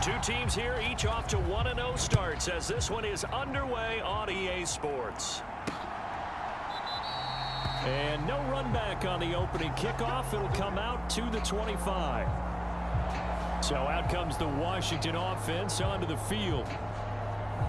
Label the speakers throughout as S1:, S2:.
S1: Two teams here, each off to 1-0 starts as this one is underway on EA Sports. And no run back on the opening kickoff. It'll come out to the 25. So out comes the Washington offense onto the field.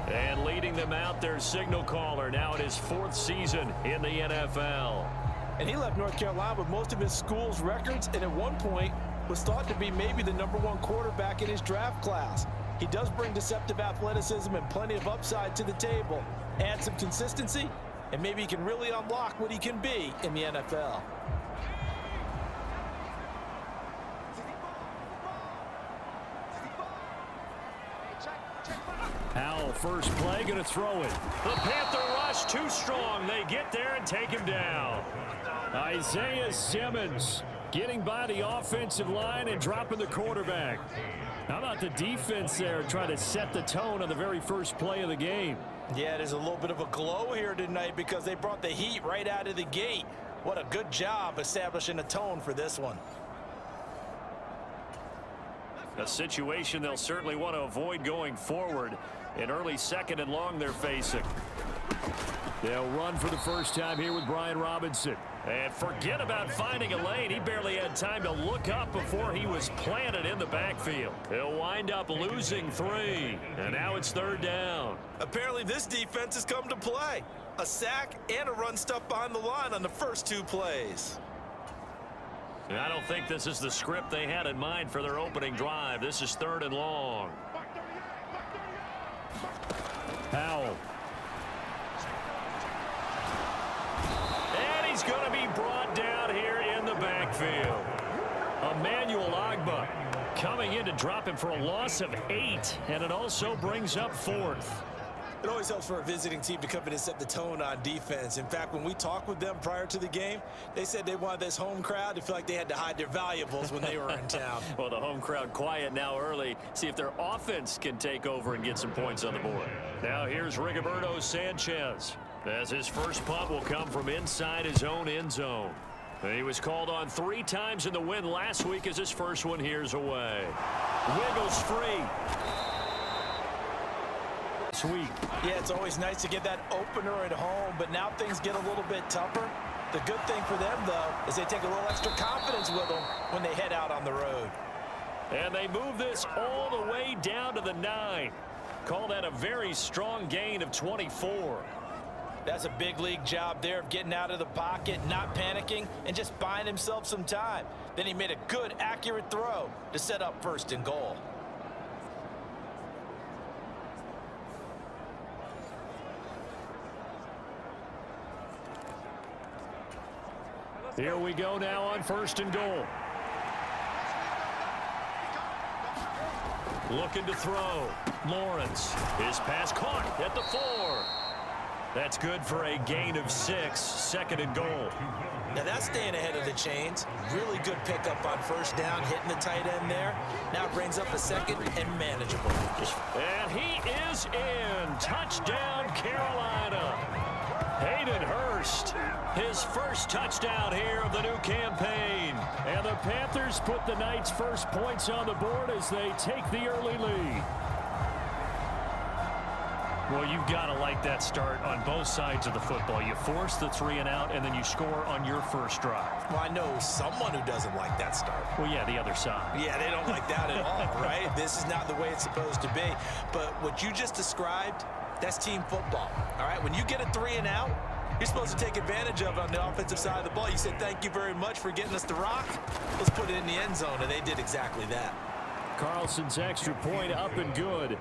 S1: And leading them out, their signal caller, now in his 4th season in the NFL.
S2: And he left North Carolina with most of his school's records, and at one point was thought to be maybe the #1 quarterback in his draft class. He does bring deceptive athleticism and plenty of upside to the table. Add some consistency, and maybe he can really unlock what he can be in the NFL.
S1: Howell, first play, going to throw it. The Panther rush too strong. They get there and take him down. Isaiah Simmons getting by the offensive line and dropping the quarterback. How about the defense there trying to set the tone on the very first play of the game?
S2: Yeah, there's a little bit of a glow here tonight because they brought the heat right out of the gate. What a good job establishing a tone for this one.
S1: A situation they'll certainly want to avoid going forward. An early 2nd and long they're facing. They'll run for the first time here with Brian Robinson. And forget about finding a lane. He barely had time to look up before he was planted in the backfield. He'll wind up losing 3. And now it's 3rd down.
S2: Apparently this defense has come to play. A sack and a run stuff behind the line on the first 2 plays.
S1: And I don't think this is the script they had in mind for their opening drive. This is 3rd and long. Howell. And he's going to be brought down here in the backfield. Emmanuel Ogbah coming in to drop him for a loss of 8. And it also brings up 4th.
S2: It always helps for a visiting team to come in and set the tone on defense. In fact, when we talked with them prior to the game, they said they wanted this home crowd to feel like they had to hide their valuables when they were in town.
S1: Well, the home crowd quiet now early. See if their offense can take over and get some points on the board. Now here's Rigoberto Sanchez, as his first punt will come from inside his own end zone. He was called on 3 times in the win last week as his first one here's away. Wiggles free. Sweet.
S2: Yeah, it's always nice to get that opener at home, but now things get a little bit tougher. The good thing for them, though, is they take a little extra confidence with them when they head out on the road.
S1: And they move this all the way down to the 9. Call that a very strong gain of 24.
S2: That's a big league job there of getting out of the pocket, not panicking, and just buying himself some time. Then he made a good, accurate throw to set up 1st and goal.
S1: Here we go now on 1st and goal. Looking to throw. Lawrence. His pass caught at the 4. That's good for a gain of 6. 2nd and goal.
S2: Now that's staying ahead of the chains. Really good pickup on 1st down, hitting the tight end there. Now it brings up a 2nd and manageable.
S1: And he is in. Touchdown, Carolina. Hayden Hurst, his first touchdown here of the new campaign. And the Panthers put the Knights' first points on the board as they take the early lead. Well, you've got to like that start on both sides of the football. You force the 3 and out, and then you score on your first drive.
S2: Well, I know someone who doesn't like that start.
S1: Well, yeah, the other side.
S2: Yeah, they don't like that at all, right? This is not the way it's supposed to be. But what you just described, that's team football, all right? When you get a 3 and out, you're supposed to take advantage of it on the offensive side of the ball. You said, thank you very much for getting us the rock. Let's put it in the end zone, and they did exactly that.
S1: Carlson's extra point up and good.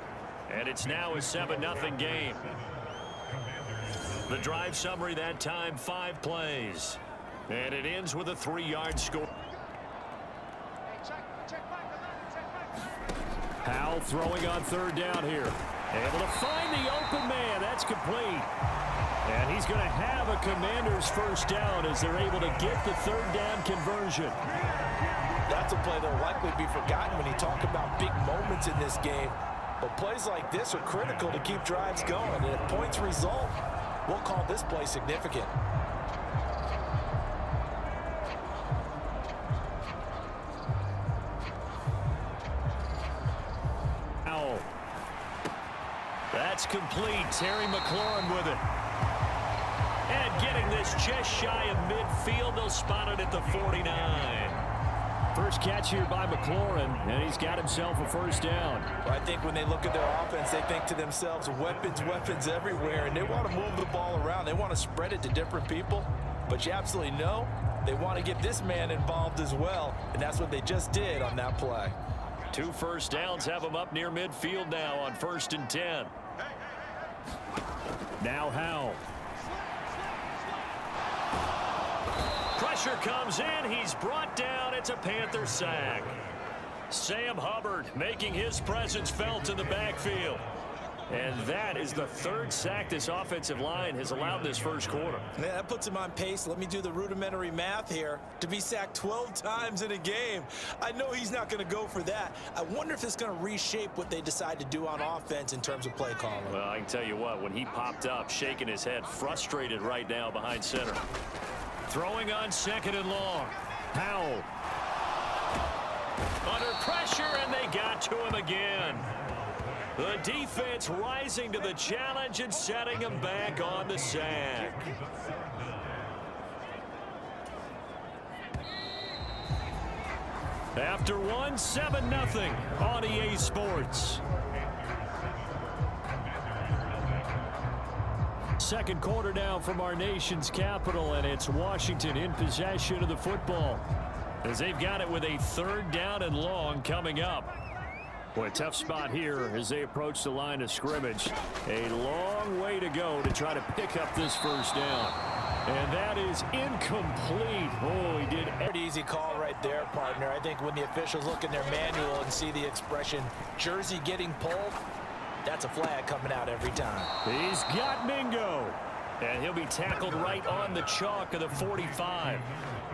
S1: And it's now a 7-0 game. The drive summary that time, 5 plays. And it ends with a 3-yard score. Howell throwing on 3rd down here. Able to find the open man. That's complete. And he's going to have a Commander's first down as they're able to get the 3rd down conversion.
S2: That's a play that will likely be forgotten when you talk about big moments in this game. But plays like this are critical to keep drives going. And if points result, we'll call this play significant.
S1: Howell. That's complete. Terry McLaurin with it. And getting this just shy of midfield. They'll spot it at the 49. First catch here by McLaurin, and he's got himself a first down.
S2: Well, I think when they look at their offense, they think to themselves, weapons, weapons everywhere, and they want to move the ball around. They want to spread it to different people, but you absolutely know they want to get this man involved as well, and that's what they just did on that play.
S1: 2 first downs have them up near midfield now on 1st and 10. Now Howell. Pressure comes in. He's brought down. It's a Panther sack. Sam Hubbard making his presence felt in the backfield. And that is the 3rd sack this offensive line has allowed this first quarter.
S2: Man, that puts him on pace. Let me do the rudimentary math here. To be sacked 12 times in a game, I know he's not going to go for that. I wonder if it's going to reshape what they decide to do on offense in terms of play calling.
S1: Well, I can tell you what, when he popped up, shaking his head, frustrated right now behind center. Throwing on 2nd and long. Howell. Under pressure, and they got to him again. The defense rising to the challenge and setting him back on the sack. After one, 7-0 on EA Sports. Second quarter now from our nation's capital, and it's Washington in possession of the football as they've got it with a 3rd down and long coming up. Boy, a tough spot here as they approach the line of scrimmage. A long way to go to try to pick up this first down. And that is incomplete. Oh, he did.
S2: Pretty easy call right there, partner. I think when the officials look in their manual and see the expression jersey getting pulled, that's a flag coming out every time.
S1: He's got Mingo. And he'll be tackled right on the chalk of the 45.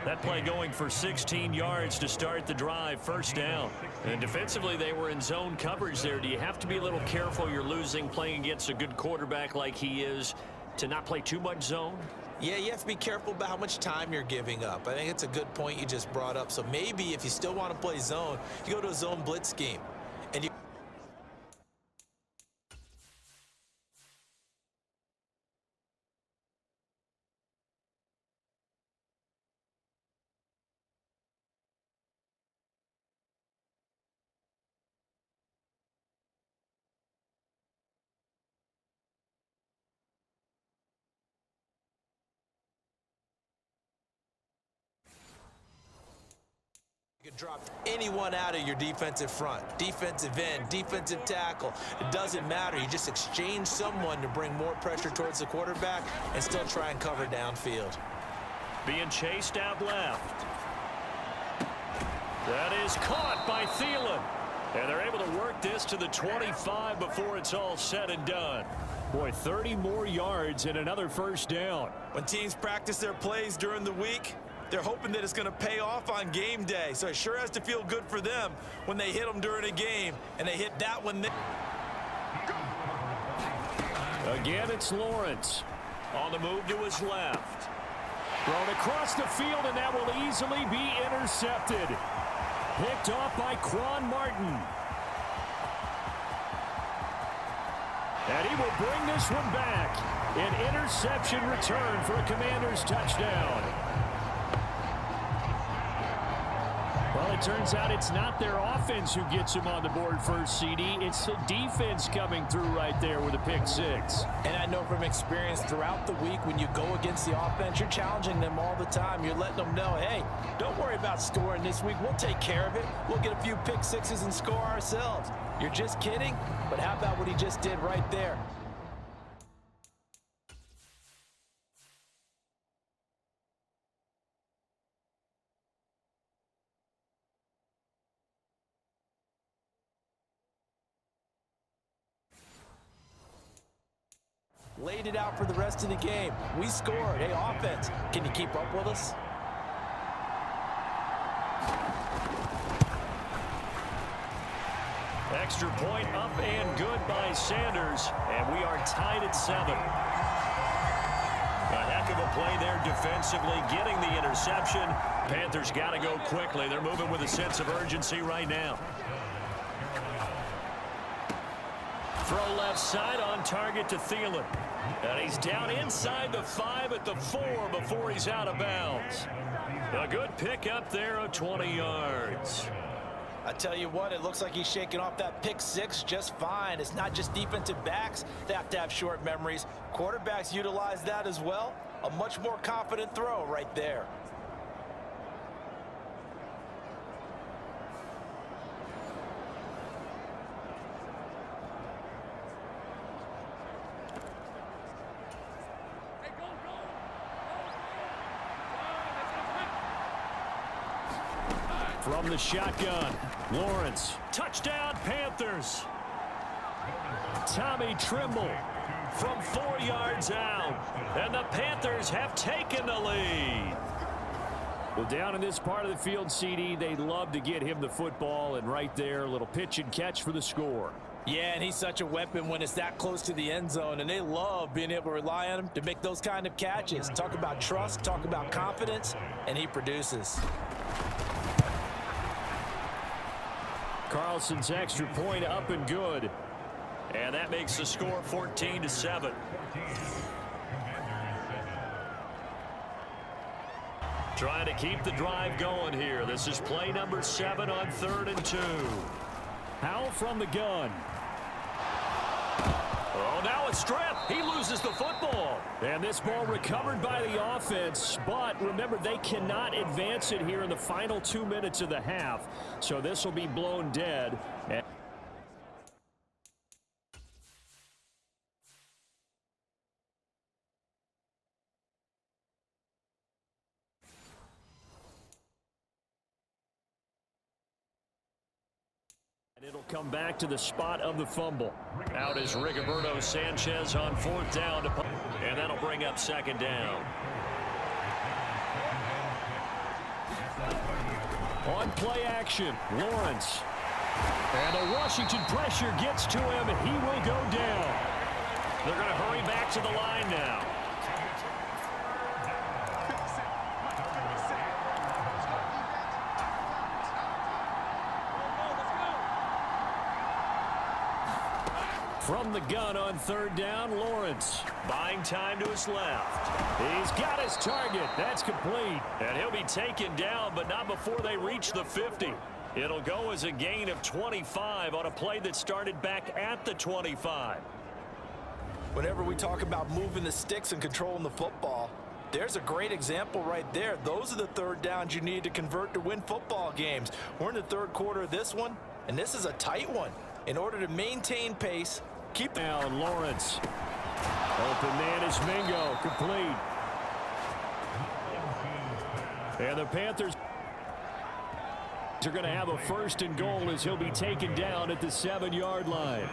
S1: That play going for 16 yards to start the drive, first down. And defensively, they were in zone coverage there. Do you have to be a little careful? You're losing playing against a good quarterback like he is to not play too much zone?
S2: Yeah, you have to be careful about how much time you're giving up. I think it's a good point you just brought up. So maybe if you still want to play zone, you go to a zone blitz scheme. And you can drop anyone out of your defensive front, defensive end, defensive tackle. It doesn't matter. You just exchange someone to bring more pressure towards the quarterback and still try and cover downfield.
S1: Being chased out left. That is caught by Thielen. And they're able to work this to the 25 before it's all said and done. Boy, 30 more yards and another first down.
S2: When teams practice their plays during the week, they're hoping that it's going to pay off on game day. So it sure has to feel good for them when they hit them during a game, and they hit that one.
S1: Again, it's Lawrence. On the move to his left. Thrown across the field, and that will easily be intercepted. Picked off by Quan Martin. And he will bring this one back. An interception return for a Commanders touchdown. Well, it turns out it's not their offense who gets him on the board first, CD. It's the defense coming through right there with a pick six.
S2: And I know from experience throughout the week when you go against the offense, you're challenging them all the time. You're letting them know, hey, don't worry about scoring this week. We'll take care of it. We'll get a few pick sixes and score ourselves. You're just kidding? But how about what he just did right there? Laid it out for the rest of the game. We scored. Hey, offense, can you keep up with us?
S1: Extra point up and good by Sanders, and we are tied at 7. A heck of a play there defensively, getting the interception. Panthers got to go quickly. They're moving with a sense of urgency right now. Throw left side on target to Thielen. And he's down inside the 5 at the 4 before he's out of bounds. A good pick up there of 20 yards.
S2: I tell you what, it looks like he's shaking off that pick 6 just fine. It's not just defensive backs that have to have short memories. Quarterbacks utilize that as well. A much more confident throw right there.
S1: From the shotgun, Lawrence. Touchdown, Panthers. Tommy Trimble from 4 yards out. And the Panthers have taken the lead. Well, down in this part of the field, CD, they'd love to get him the football. And right there, a little pitch and catch for the score.
S2: Yeah, and he's such a weapon when it's that close to the end zone, and they love being able to rely on him to make those kind of catches. Talk about trust, talk about confidence, and he produces.
S1: Carlson's extra point up and good. And that makes the score 14-7. Trying to keep the drive going here. This is play number 7 on 3rd and 2. Howell from the gun. Oh, now a strip. He loses the football. And this ball recovered by the offense. But remember, they cannot advance it here in the final 2 minutes of the half. So this will be blown dead. It'll come back to the spot of the fumble. Out is Rigoberto Sanchez on 4th down. And that'll bring up 2nd down. On play action, Lawrence. And the Washington pressure gets to him, and he will go down. They're going to hurry back to the line now. From the gun on 3rd down, Lawrence. Buying time to his left. He's got his target. That's complete. And he'll be taken down, but not before they reach the 50. It'll go as a gain of 25 on a play that started back at the 25.
S2: Whenever we talk about moving the sticks and controlling the football, there's a great example right there. Those are the 3rd downs you need to convert to win football games. We're in the 3rd quarter of this one, and this is a tight one. In order to maintain pace, keep
S1: down Lawrence. Open man is Mingo. Complete. And the Panthers are going to have a 1st and goal as he'll be taken down at the 7-yard line.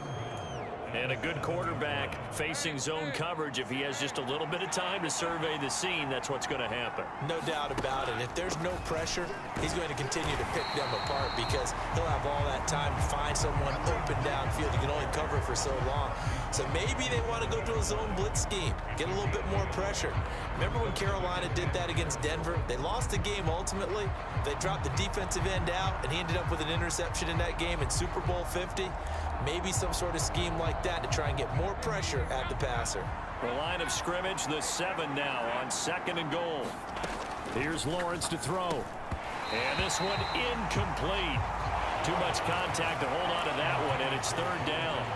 S1: And a good quarterback facing zone coverage. If he has just a little bit of time to survey the scene, that's what's going to happen.
S2: No doubt about it. If there's no pressure, he's going to continue to pick them apart because he'll have all that time to find someone open downfield. He can only cover for so long. So maybe they want to go to a zone blitz scheme, get a little bit more pressure. Remember when Carolina did that against Denver? They lost the game ultimately. They dropped the defensive end out, and he ended up with an interception in that game in Super Bowl 50. Maybe some sort of scheme like that to try and get more pressure at the passer.
S1: The line of scrimmage, the 7 now on 2nd and goal. Here's Lawrence to throw. And this one incomplete. Too much contact to hold on to that one, and it's 3rd down.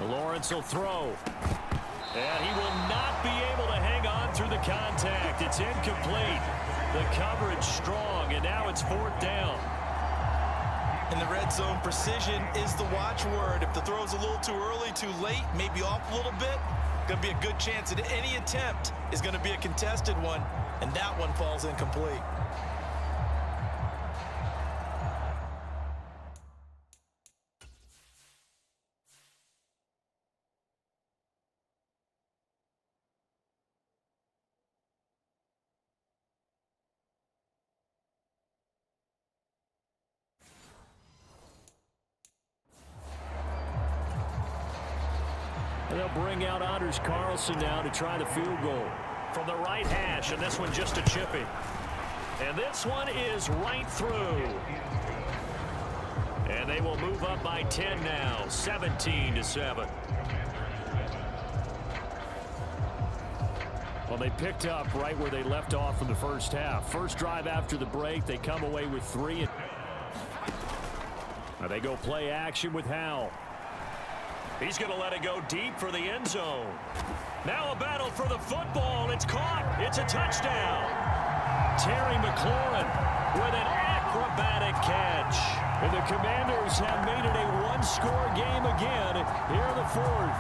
S1: Lawrence will throw. And he will not be able to hang on through the contact. It's incomplete. The coverage strong, and now it's 4th down.
S2: In the red zone, precision is the watchword. If the throw's a little too early, too late, maybe off a little bit, going to be a good chance that any attempt is going to be a contested one, and that one falls incomplete.
S1: And they'll bring out Anders Carlson now to try the field goal. From the right hash, and this one just a chippy. And this one is right through. And they will move up by 10 now, 17-7. Well, they picked up right where they left off in the first half. First drive after the break, they come away with 3. Now they go play action with Howell. He's going to let it go deep for the end zone. Now a battle for the football. It's caught. It's a touchdown. Terry McLaurin with an acrobatic catch. And the Commanders have made it a one-score game again here in the fourth.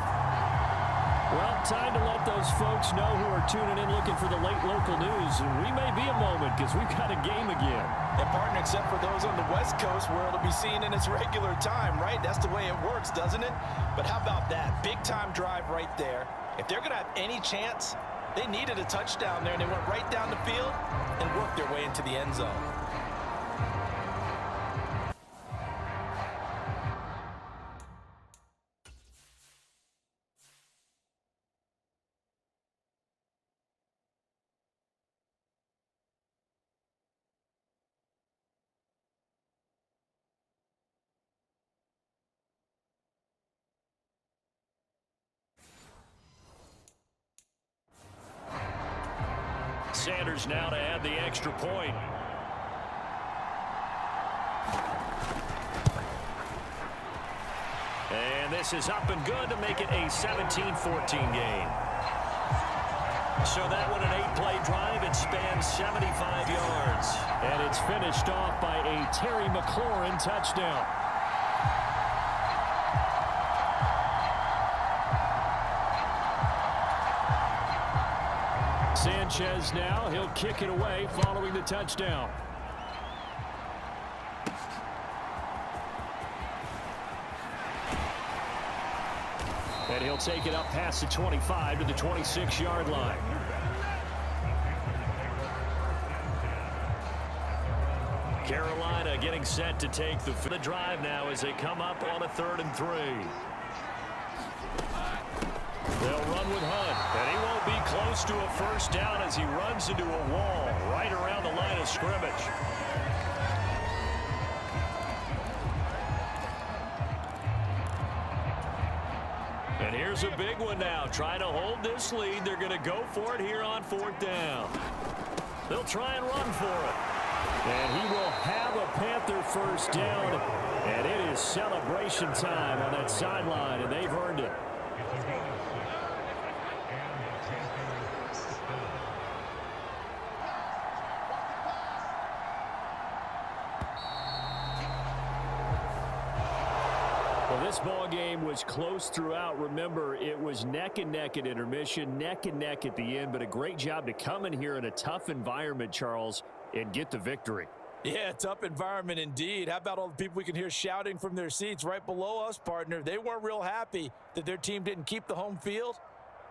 S1: Well, time to let those folks know who are tuning in looking for the late local news. And we may be a moment because we've got a game again.
S2: And partner, except for those on the West Coast where it'll be seen in its regular time, right? That's the way it works, doesn't it? But how about that? Big-time drive right there. If they're going to have any chance, they needed a touchdown there, and they went right down the field and worked their way into the end zone.
S1: Sanders now to add the extra point. And this is up and good to make it a 17-14 game. So that one an 8-play drive. It spans 75 yards. And it's finished off by a Terry McLaurin touchdown. Sanchez now, he'll kick it away following the touchdown. And he'll take it up past the 25 to the 26-yard line. Carolina getting set to take the drive now as they come up on a 3rd and 3. They'll run with Hunt, and he won't be close to a first down as he runs into a wall right around the line of scrimmage. And here's a big one now. Trying to hold this lead. They're going to go for it here on 4th down. They'll try and run for it. And he will have a Panther first down. And it is celebration time on that sideline, and they've earned it. Well, this ball game was close throughout. Remember, it was neck and neck at intermission, neck and neck at the end, but a great job to come in here in a tough environment, Charles, and get the victory.
S2: Yeah, tough environment indeed. How about all the people we can hear shouting from their seats right below us, partner? They weren't real happy that their team didn't keep the home field.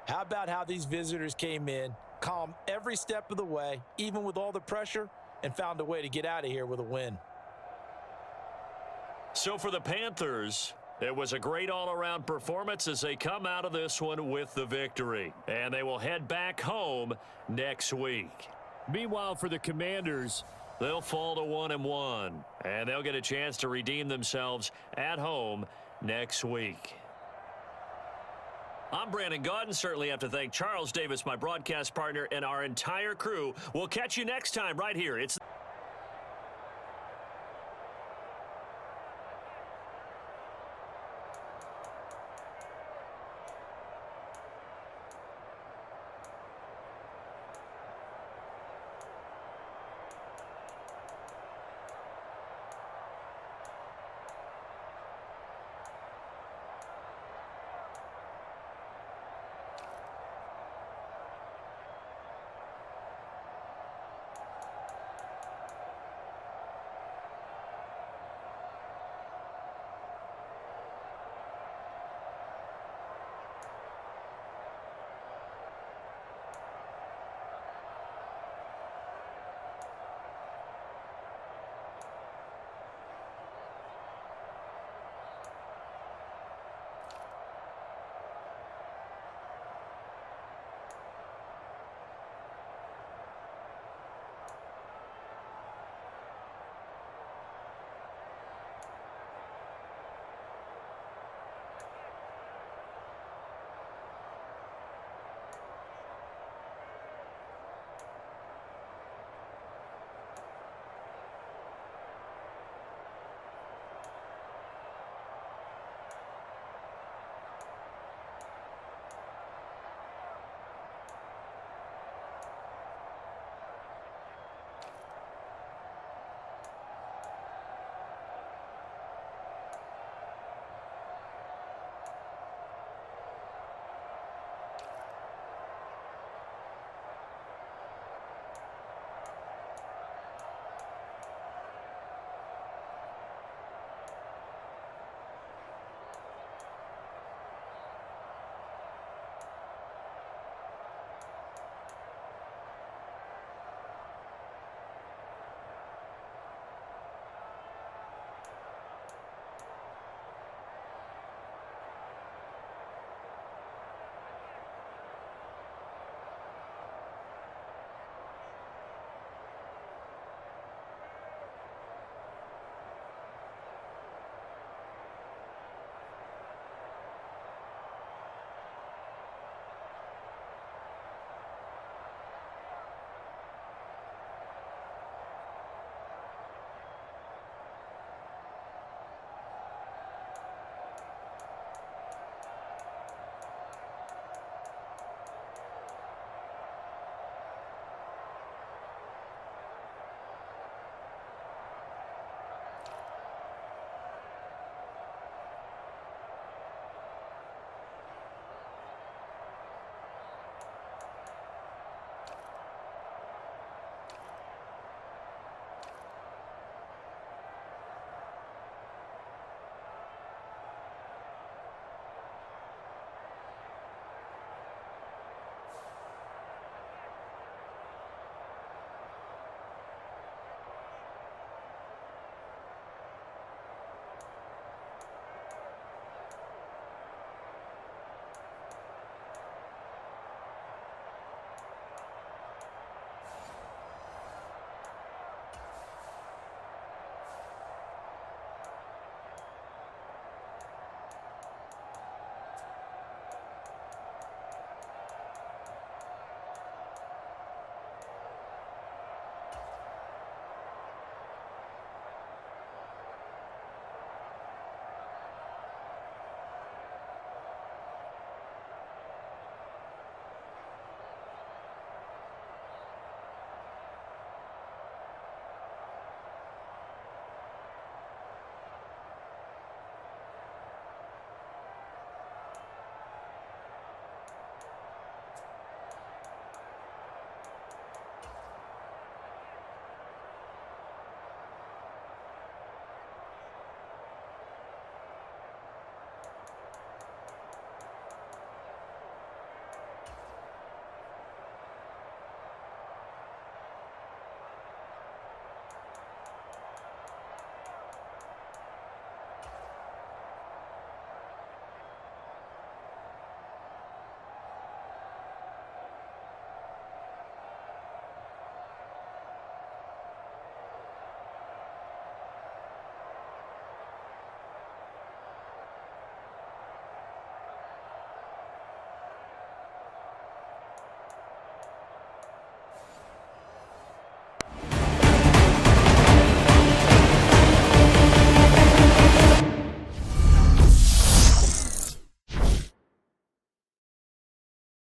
S2: How about how these visitors came in, calm every step of the way, even with all the pressure, and found a way to get out of here with a win.
S1: So for the Panthers, it was a great all-around performance as they come out of this one with the victory. And they will head back home next week. Meanwhile, for the Commanders, they'll fall to 1-1. And they'll get a chance to redeem themselves at home next week. I'm Brandon Gaudin. Certainly have to thank Charles Davis, my broadcast partner, and our entire crew. We'll catch you next time right here. It's